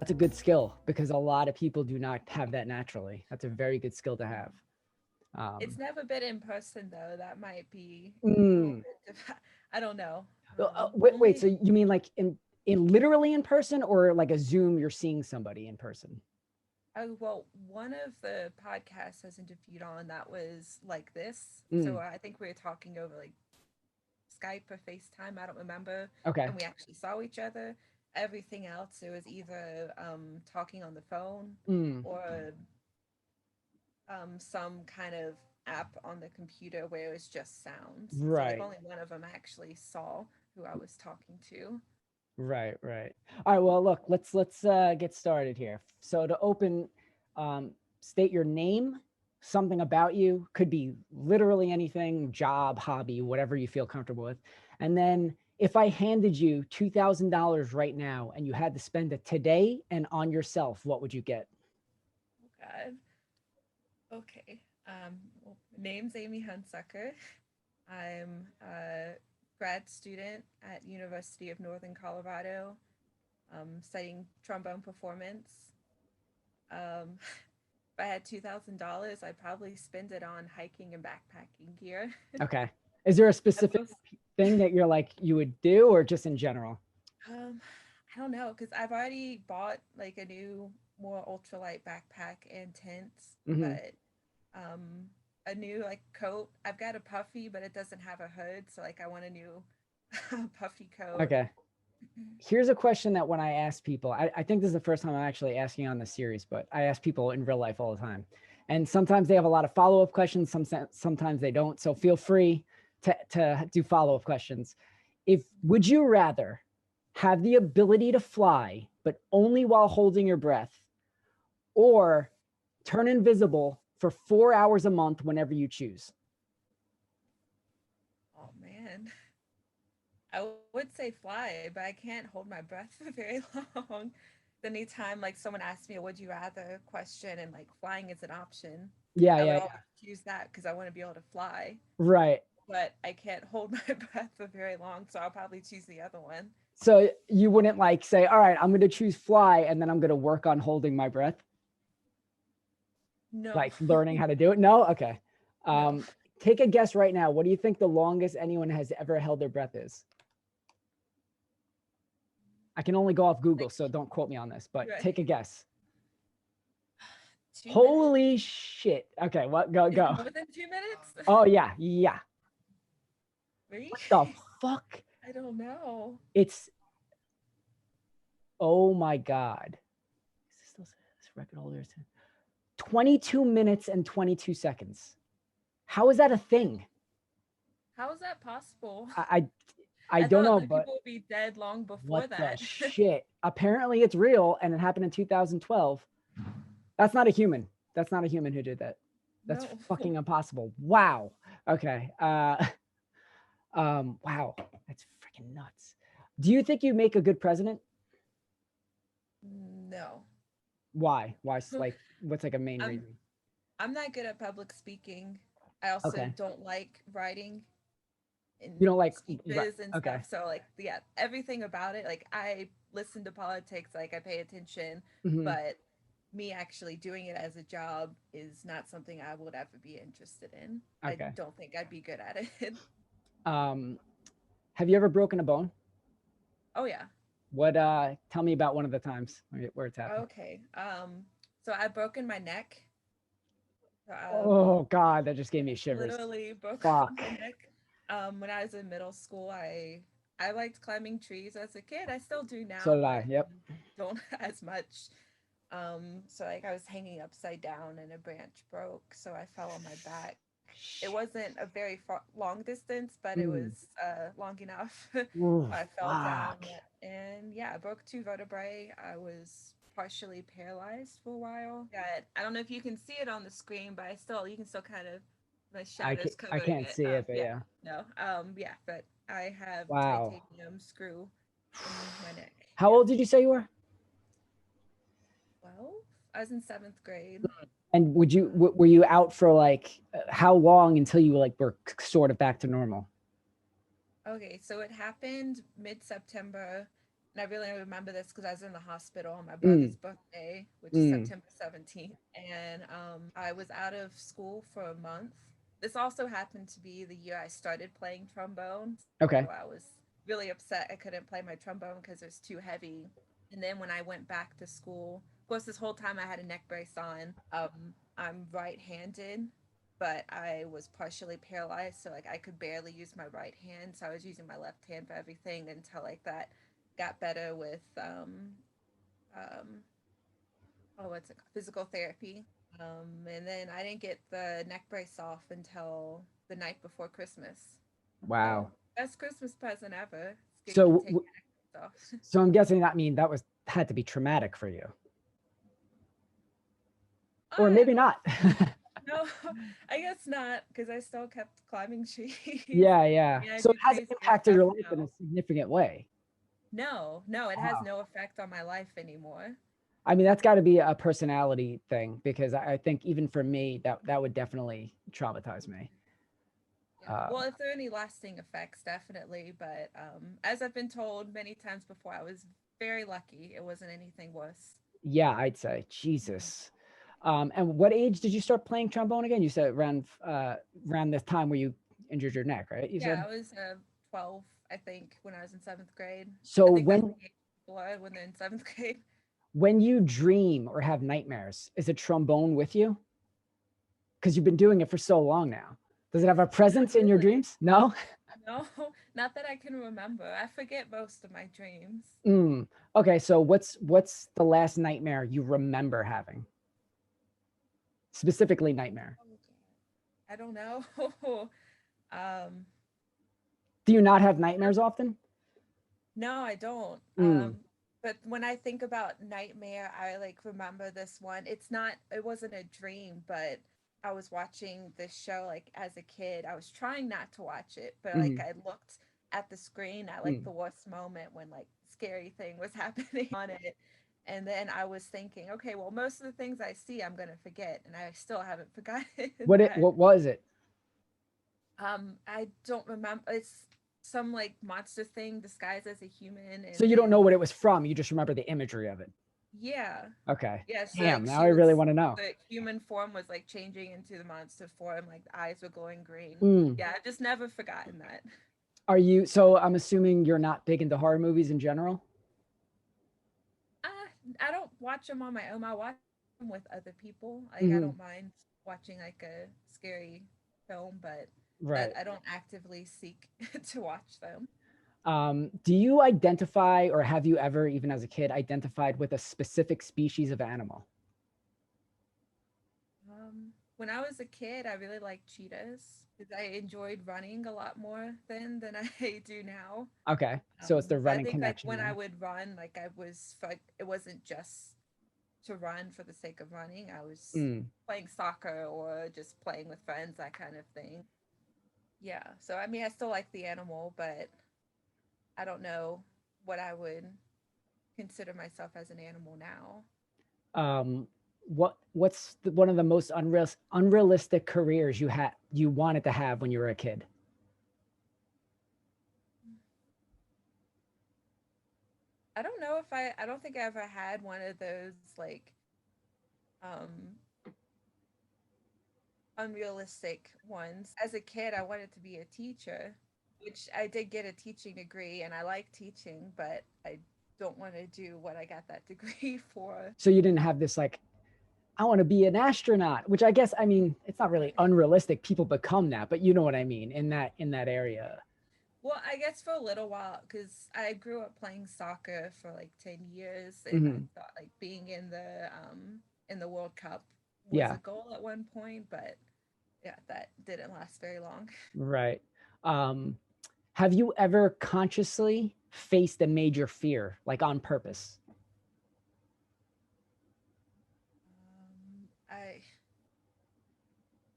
That's a good skill because a lot of people do not have that naturally. That's a very good skill to have. It's never been in person though. That might be a little Mm. bit. I don't know. Wait, Only so you mean like in literally in person or like a Zoom, you're seeing somebody in person? well, one of the podcasts I was interviewed on that was like this. So Mm. I think we were talking over like Skype or FaceTime. I don't remember, Okay. and we actually saw each other. Everything else, it was either talking on the phone Mm. or some kind of app on the computer where it was just sounds. So like Right. only one of them actually saw who I was talking to. Right, right. All right, well, look, let's get started here. So to open, state your name, something about you, could be literally anything, job, hobby, whatever you feel comfortable with. And then if I handed you $2,000 right now and you had to spend it today and on yourself, what would you get? Oh God. Okay. Well, name's Amy Hunsucker. I'm a grad student at University of Northern Colorado, studying trombone performance. If I had $2,000, I'd probably spend it on hiking and backpacking gear. Okay. Is there a I've specific most, thing that you're like you would do or just in general? um, I don't know, because I've already bought like a new, more ultralight backpack and tents, Hmm. but um, a new like coat. I've got a puffy, but it doesn't have a hood, so like I want a new puffy coat. Okay. Here's a question that when I ask people, I think this is the first time I'm actually asking on this series, but I ask people in real life all the time. And sometimes they have a lot of follow-up questions, sometimes they don't. So feel free to do follow-up questions. If would you rather have the ability to fly, but only while holding your breath, or turn invisible for 4 hours a month whenever you choose? Oh man, I would say fly, but I can't hold my breath for very long. Anytime like someone asks me a "Would you rather" question and like flying is an option, Yeah, I would yeah, always yeah. choose that because I want to be able to fly. Right. But I can't hold my breath for very long, so I'll probably choose the other one. So you wouldn't like say, all right, I'm going to choose fly and then I'm going to work on holding my breath, No, like learning how to do it? No? Okay. no. Um, take a guess right now. What do you think the longest anyone has ever held their breath is? I can only go off Google, Like so don't quote me on this, but right. take a guess. 2 minutes? Holy shit. Okay, what? Go, Is it go. more than 2 minutes? Oh, yeah, yeah. Three? What the fuck? I don't know. It's, oh my God. Is this still this record holder? 22 minutes and 22 seconds. How is that a thing? How is that possible? I, I I don't thought know, that but people would be dead long what before the that. shit? Apparently it's real and it happened in 2012. That's not a human. That's not a human who did that. That's No. fucking impossible. Wow. Okay. Wow. That's freaking nuts. Do you think you make a good president? No. Why? Why? Like, what's like a main I'm reason? I'm not good at public speaking. I also Okay. don't like writing You and don't like, right. speeches and Okay. stuff. So like yeah, everything about it, like I listen to politics, like I pay attention, Hmm. but me actually doing it as a job is not something I would ever be interested in. I Okay. don't think I'd be good at it. Um, have you ever broken a bone? Oh yeah. What, tell me about one of the times where it's happened. Okay. So I've broken my neck. Oh God, that just gave me shivers. Literally broke Fuck. my neck. When I was in middle school, I liked climbing trees as a kid. I still do So now, did I. but Yep. don't as much. So like I was hanging upside down and a branch broke, so I fell on my back. It wasn't a very long distance, but it was Mm. long enough. Ooh, I fell down, fuck. and yeah, I broke two vertebrae. I was partially paralyzed for a while. Yeah, I don't know if you can see it on the screen, but I still you can still kind of my shadow's I covering can't it. see it, but Yeah, yeah. no, yeah, but I have Wow. titanium screw in my neck. How Yeah, old did you say you were? 12. I was in seventh grade. And would you were you out for like how long until you like were sort of back to normal? Okay, so it happened mid September, and I really remember this because I was in the hospital on my Mm, brother's birthday, which is mm, September 17th. And I was out of school for a month. This also happened to be the year I started playing trombone. So okay. I was really upset I couldn't play my trombone because it was too heavy. And then when I went back to school, of course, this whole time I had a neck brace on. I'm right-handed, but I was partially paralyzed, so like I could barely use my right hand. So I was using my left hand for everything until like that got better with um oh, what's it called? Physical therapy. And then I didn't get the neck brace off until the night before Christmas. So Wow. best Christmas present ever. It's getting to So, take my neck brace off. so I'm guessing that that was had to be traumatic for you, or uh, maybe not. no, I guess not, because I still kept climbing trees. Yeah, I yeah. mean, I So it do hasn't crazier impacted stuff your life in now. a significant way. No, no, it has Wow. no effect on my life anymore. I mean, that's got to be a personality thing because I think even for me, that would definitely traumatize me. Yeah. Uh, Well, if there are any lasting effects, definitely. But as I've been told many times before, I was very lucky. It wasn't anything worse. yeah, I'd say Mhm. Jesus. And what age did you start playing trombone again? You said around this time where you injured your neck, right? You Yeah, said. I was 12, I think, when I was in seventh grade. So I think that's the age people are when they're in seventh grade. when you dream or have nightmares, is a trombone with you? Because you've been doing it for so long now. Does it have a Not presence in your really. dreams? No. No, not that I can remember. I forget most of my dreams. Mm. Okay, so what's the last nightmare you remember having? Specifically nightmare. Oh, God. I don't know. um, Do you not have nightmares often? No, I don't. Mm. But when I think about nightmare, I like remember this one. It wasn't a dream, but I was watching this show like as a kid. I was trying not to watch it, but like Mm. I looked at the screen at like Mm. the worst moment when like scary thing was happening on it. And then I was thinking, okay, well, most of the things I see, I'm gonna forget, and I still haven't forgotten that. What was it? I don't remember. It's some like monster thing disguised as a human, So and you don't know then what it was from. You just remember the imagery of it. yeah, Okay. yeah. So Damn. like Now I really want to know. the human form was like changing into the monster form. Like the eyes were glowing green. Mm. Yeah, I've just never forgotten that. Are you? So I'm assuming you're not big into horror movies in general. I don't watch them on my own. I watch them with other people. Like I Hmm. don't mind watching like a scary film, but Right. I don't actively seek to watch them. Do you identify, or have you ever, even as a kid, identified with a specific species of animal? When I was a kid, I really liked cheetahs because I enjoyed running a lot more then than I do now. Okay. So it's the So I running think like connection when I there. would run, like it wasn't just to run for the sake of running. I was Mm. playing soccer or just playing with friends, that kind of thing. Yeah. So I mean, I still like the animal, but I don't know what I would consider myself as an animal now. Um, what's one of the most unrealistic careers you wanted to have when you were a kid? I don't think I ever had one of those like um unrealistic ones. As a kid, I wanted to be a teacher, which I did get a teaching degree and I like teaching, but I don't want to do what I got that degree for. So you didn't have this like, I want to be an astronaut, which I guess, I mean, it's not really unrealistic. People become that, but you know what I mean in that area. Well, I guess for a little while, because I grew up playing soccer for like 10 years and I Hmm. thought like being in the World Cup was Yeah. a goal at one point, but yeah, that didn't last very long. Right. Um, have you ever consciously faced a major fear, like on purpose?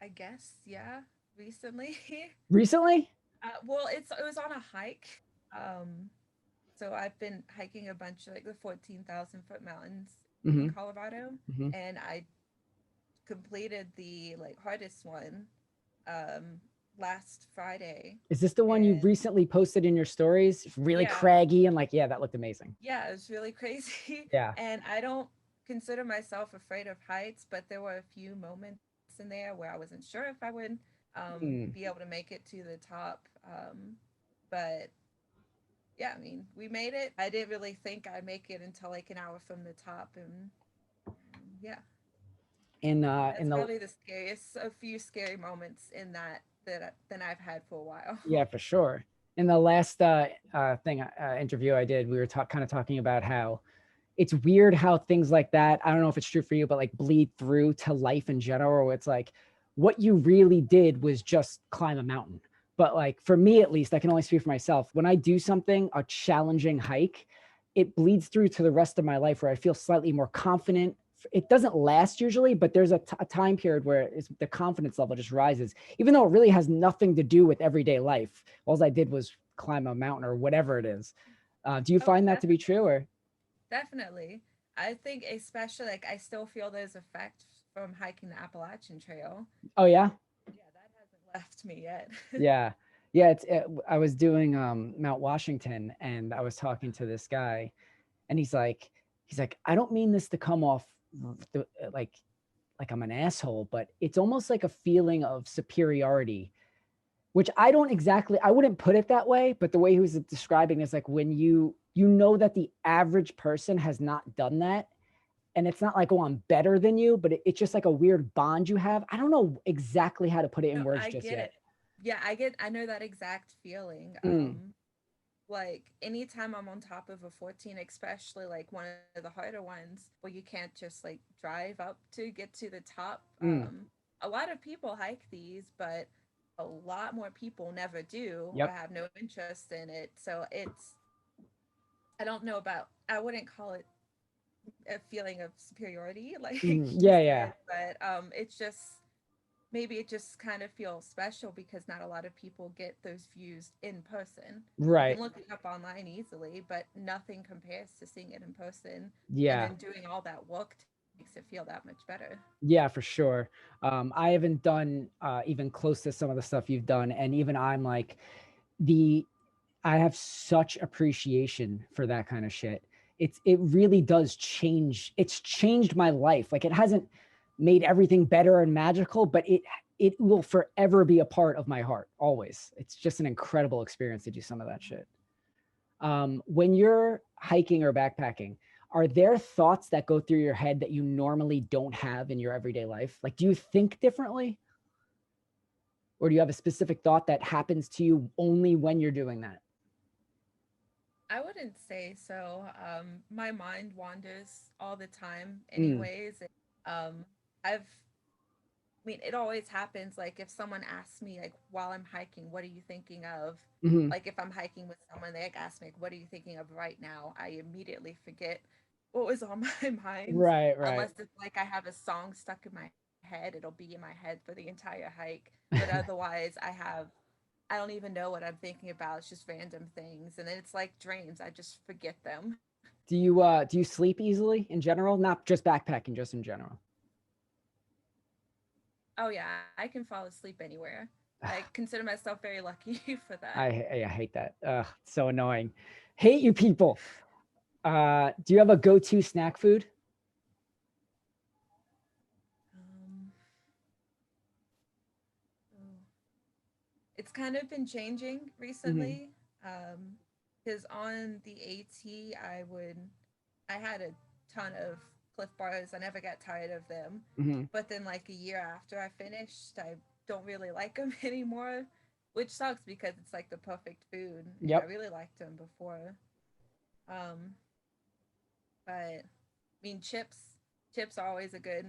I guess, yeah, recently. Recently? Well, it was on a hike. Um, so I've been hiking a bunch of like the 14,000-foot mountains in Hmm. Colorado, Hmm. and I completed the like hardest one. Um, last Friday. Is this the one you And recently posted in your stories? Really yeah, craggy and like, yeah, that looked amazing. yeah, it was really crazy. Yeah. And I don't consider myself afraid of heights, but there were a few moments in there where I wasn't sure if I would Mm. be able to make it to the top. But yeah, I mean, we made it. I didn't really think I'd make it until like an hour from the top, and yeah, In that's the probably the scariest, a few scary moments in that I've had for a while. Yeah, for sure. In the last interview I did, we were kind of talking about how it's weird how things like that, I don't know if it's true for you, but like bleed through to life in general, where it's like what you really did was just climb a mountain. But like for me, at least, I can only speak for myself. When I do something, a challenging hike, it bleeds through to the rest of my life where I feel slightly more confident. It doesn't last usually, but there's a time period where the confidence level just rises, even though it really has nothing to do with everyday life. All I did was climb a mountain or whatever it is. Do you Oh, find that to be definitely, true, or? definitely. I think especially like I still feel those effects from hiking the Appalachian Trail. Oh yeah. Yeah, that hasn't left me yet. Yeah. Yeah, I was doing Mount Washington, and I was talking to this guy, and he's like, I don't mean this to come off like I'm an asshole, but it's almost like a feeling of superiority, which I wouldn't put it that way, but the way he was describing is like when you know that the average person has not done that, and it's not like, oh, I'm better than you, but it's just like a weird bond you have. I don't know exactly how to put it in No, words I just get yet. it. Yeah, I know that exact feeling. Mm, Like anytime I'm on top of a 14, especially like one of the harder ones where you can't just like drive up to get to the top. mm, A lot of people hike these, but a lot more people never do or yep. have no interest in it. So it's, I don't know about, I wouldn't call it a feeling of superiority like you Yeah, yeah. said, but it's just, maybe it just kind of feels special because not a lot of people get those views in person. You can Right. look it up online easily, but nothing compares to seeing it in person and Yeah. then doing all that work makes it feel that much better. Yeah, for sure. I haven't done even close to some of the stuff you've done. And even I'm like, the I have such appreciation for that kind of shit. It really does change. It's changed my life. Like it hasn't made everything better and magical, but it will forever be a part of my heart, always. It's just an incredible experience to do some of that shit. When you're hiking or backpacking, are there thoughts that go through your head that you normally don't have in your everyday life? Like, do you think differently? Or do you have a specific thought that happens to you only when you're doing that? I wouldn't say so. My mind wanders all the time, Mm, anyways. Um, I mean, it always happens. Like if someone asks me, like while I'm hiking, what are you thinking of? hmm. Like if I'm hiking with someone, they like ask me, like, what are you thinking of right now? I immediately forget what was on my mind, Right, right. unless it's like I have a song stuck in my head. It'll be in my head for the entire hike. But otherwise, I don't even know what I'm thinking about. It's just random things, and then it's like dreams. I just forget them. Do you sleep easily in general? Not just backpacking, just in general. Oh yeah, I can fall asleep anywhere. I consider myself very lucky for that. I hate that. Ugh, so annoying. Hate you people. Do you have a go-to snack food? Um, oh, it's kind of been changing Hmm. recently. Because on the AT, I had a ton of Cliff Bars. I never got tired of them. Hmm. But then, like a year after I finished, I don't really like them anymore, which sucks because it's like the perfect food, and I Yep. really liked them before. Um, but I mean, chips are always a good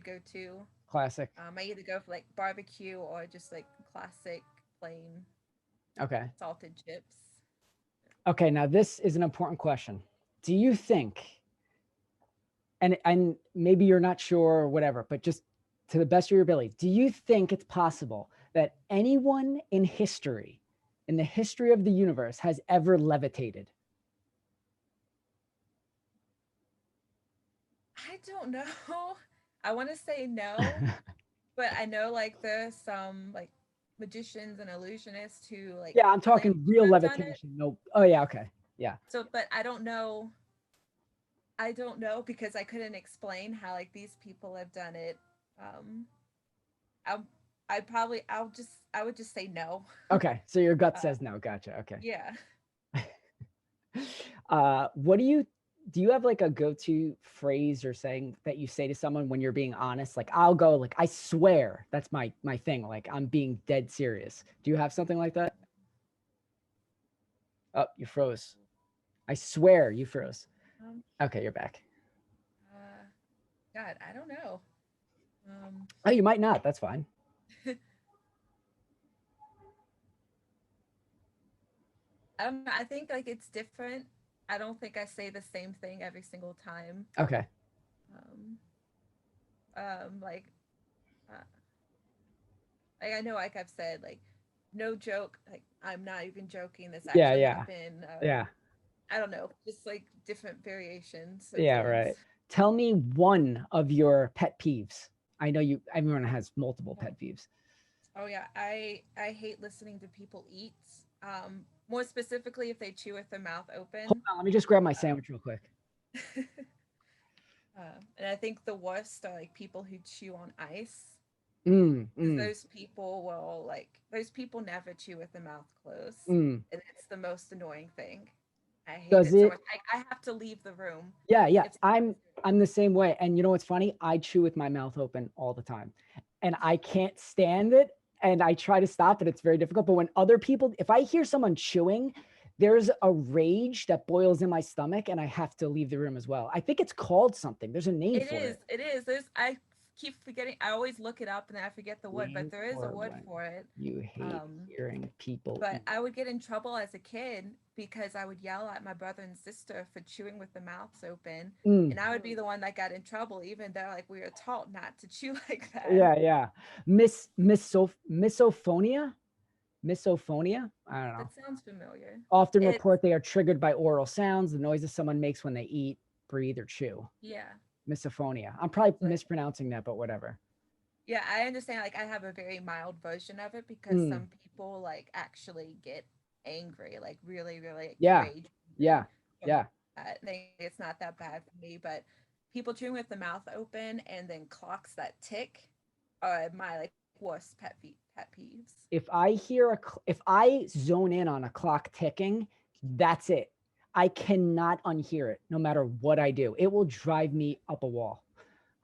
go to. Classic. I either go for like barbecue or just like classic plain Okay. salted chips. Okay. Now this is an important question. Do you think, and maybe you're not sure or whatever, but just to the best of your ability, do you think it's possible that anyone in history, in the history of the universe, has ever levitated? I don't know. I want to say no, but I know like there's some like magicians and illusionists who like Yeah, I'm claim talking to real have done it. levitation. No. Oh yeah, okay. Yeah. So, but I don't know because I couldn't explain how like these people have done it. Um, I I would just say no. Okay. So your gut uh, says no. Gotcha. Okay. yeah. What do you have like a go-to phrase or saying that you say to someone when you're being honest? Like I'll go like, I swear, that's my thing. Like I'm being dead serious. Do you have something like that? Oh, you froze. I swear you froze. Um, Okay, you're back. uh, God, I don't know. Um, Oh, you might not. That's fine. I don't know. I think like it's different. I don't think I say the same thing every single time. Okay. Um, like, uh, like I know, like I've said, like, no joke. Like I'm not even joking. This Yeah, actually yeah. happened. Yeah. I don't know, just like different variations of Yeah, things. right. Tell me one of your pet peeves. I know everyone has multiple Oh, pet peeves. oh yeah, I hate listening to people eat. More specifically, if they chew with their mouth Hold open. on, let me just grab my Uh, sandwich real quick. and I think the worst are like people who chew on ice. Mm, Because mm, those people never chew with their mouth closed, mm. and it's the most annoying thing. I hate Does it so it? much. I have to leave the room Yeah, yeah. if I'm the same way. And you know what's funny? I chew with my mouth open all the time. And I can't stand it. And I try to stop it. It's very difficult. But when other people, if I hear someone chewing, there's a rage that boils in my stomach and I have to leave the room as well. I think it's called something. There's a name it for is, it. it is. There's I keep forgetting. I always look it up and I forget the word, but Name there is a for word when for it. you hate Um, hearing people but eat. I would get in trouble as a kid because I would yell at my brother and sister for chewing with their mouths open, Mm, and I would be the one that got in trouble, even though like we were taught not to chew like that. yeah, yeah. Misophonia? Misophonia? I don't know. That sounds familiar. Often It's report they are triggered by oral sounds, the noises someone makes when they eat, breathe, or chew. yeah. Misophonia. I'm probably Like mispronouncing that, but whatever. yeah, I understand. Like I have a very mild version of it because Mm, some people like actually get angry, like really, really yeah, rage yeah, from yeah. that. I think it's not that bad for me, but people chewing with the mouth open and then clocks that tick are my like worst pet peeves. If I zone in on a clock ticking, that's it. I cannot unhear it no matter what I do. It will drive me up a wall.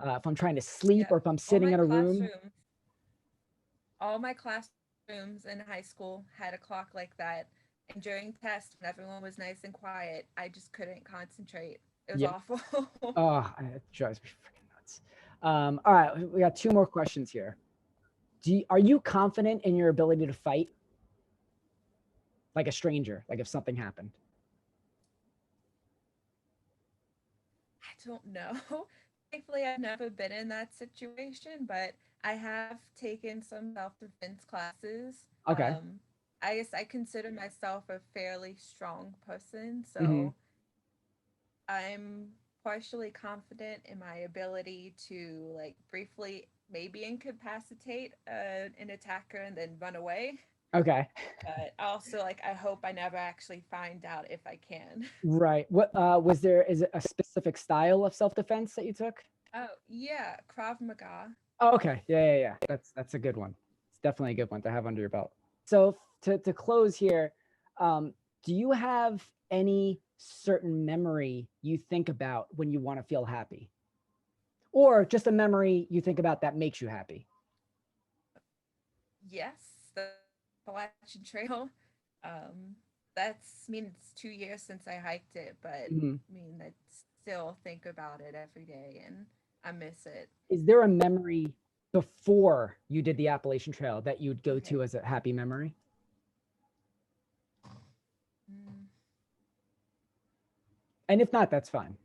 If I'm trying to sleep Yeah. or if I'm All sitting my in a room. classrooms, all my classrooms in high school had a clock like that. And during tests, when everyone was nice and quiet, I just couldn't concentrate. It was Yeah. awful. Oh, it drives me freaking nuts. All right, we got two more questions here. Are you confident in your ability to fight like a stranger, like if something happened? I don't know. Thankfully, I've never been in that situation, but I have taken some self defense classes. Okay. I guess I consider myself a fairly strong person, Hmm. so I'm partially confident in my ability to like briefly maybe incapacitate an attacker and then run away. Okay. But also, like, I hope I never actually find out if I can. Right. What is it a specific style of self-defense that you took? Oh yeah, Krav Maga. Oh, okay. Yeah, yeah, yeah. That's a good one. It's definitely a good one to have under your belt. So to close here, do you have any certain memory you think about when you want to feel happy? Or just a memory you think about that makes you happy? Yes, the Appalachian Trail. Um, that's I mean it's 2 years since I hiked it, but Mhm. I mean I still think about it every day and I miss it. Is there a memory before you did the Appalachian Trail that you'd go Okay. to as a happy memory? Mm, And if not, that's fine.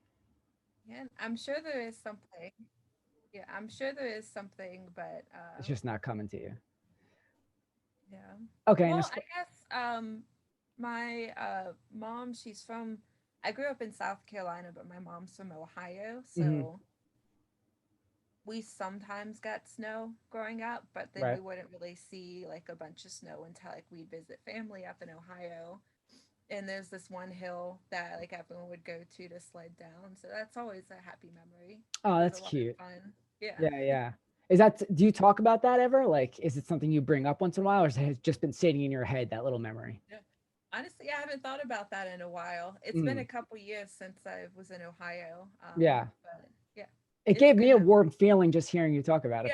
yeah, I'm sure there is something. Yeah, I'm sure there is something, but It's just not coming to you. yeah. Okay. And Well, I guess my mom, she's from I grew up in South Carolina, but my mom's from Ohio, mhm. so we sometimes got snow growing up, but then Right. we wouldn't really see like a bunch of snow until like we'd visit family up in Ohio. And there's this one hill that like everyone would go to sled down. So that's always a happy memory. Oh, It was that's a lot of cute. fun. Yeah. Yeah, yeah. Is that, do you talk about that ever? Like, is it something you bring up once in a while, or has it just been sitting in your head, that little memory? Yeah. Honestly, I haven't thought about that in a while. It's been a Mm, couple years since I was in Ohio. yeah. But yeah, It it's gave good me a memory. warm feeling just hearing you talk about it.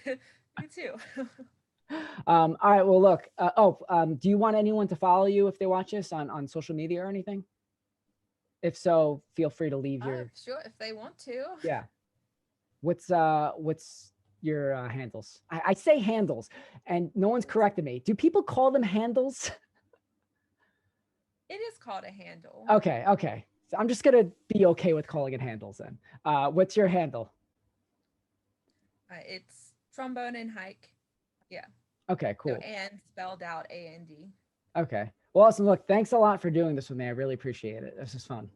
Yeah. Me too. All right. Well, look. Do you want anyone to follow you if they watch this on social media or anything? If so, feel free to leave your. Sure, if they want to. Yeah. What's your handles? I say handles, and no one's corrected me. Do people call them handles? It is called a handle. Okay. Okay. So I'm just gonna be okay with calling it handles then. What's your handle? It's trombone and hike. Yeah. Okay. So Cool. and spelled out AND. Okay. Well, awesome. Look, thanks a lot for doing this with me. I really appreciate it. This is fun.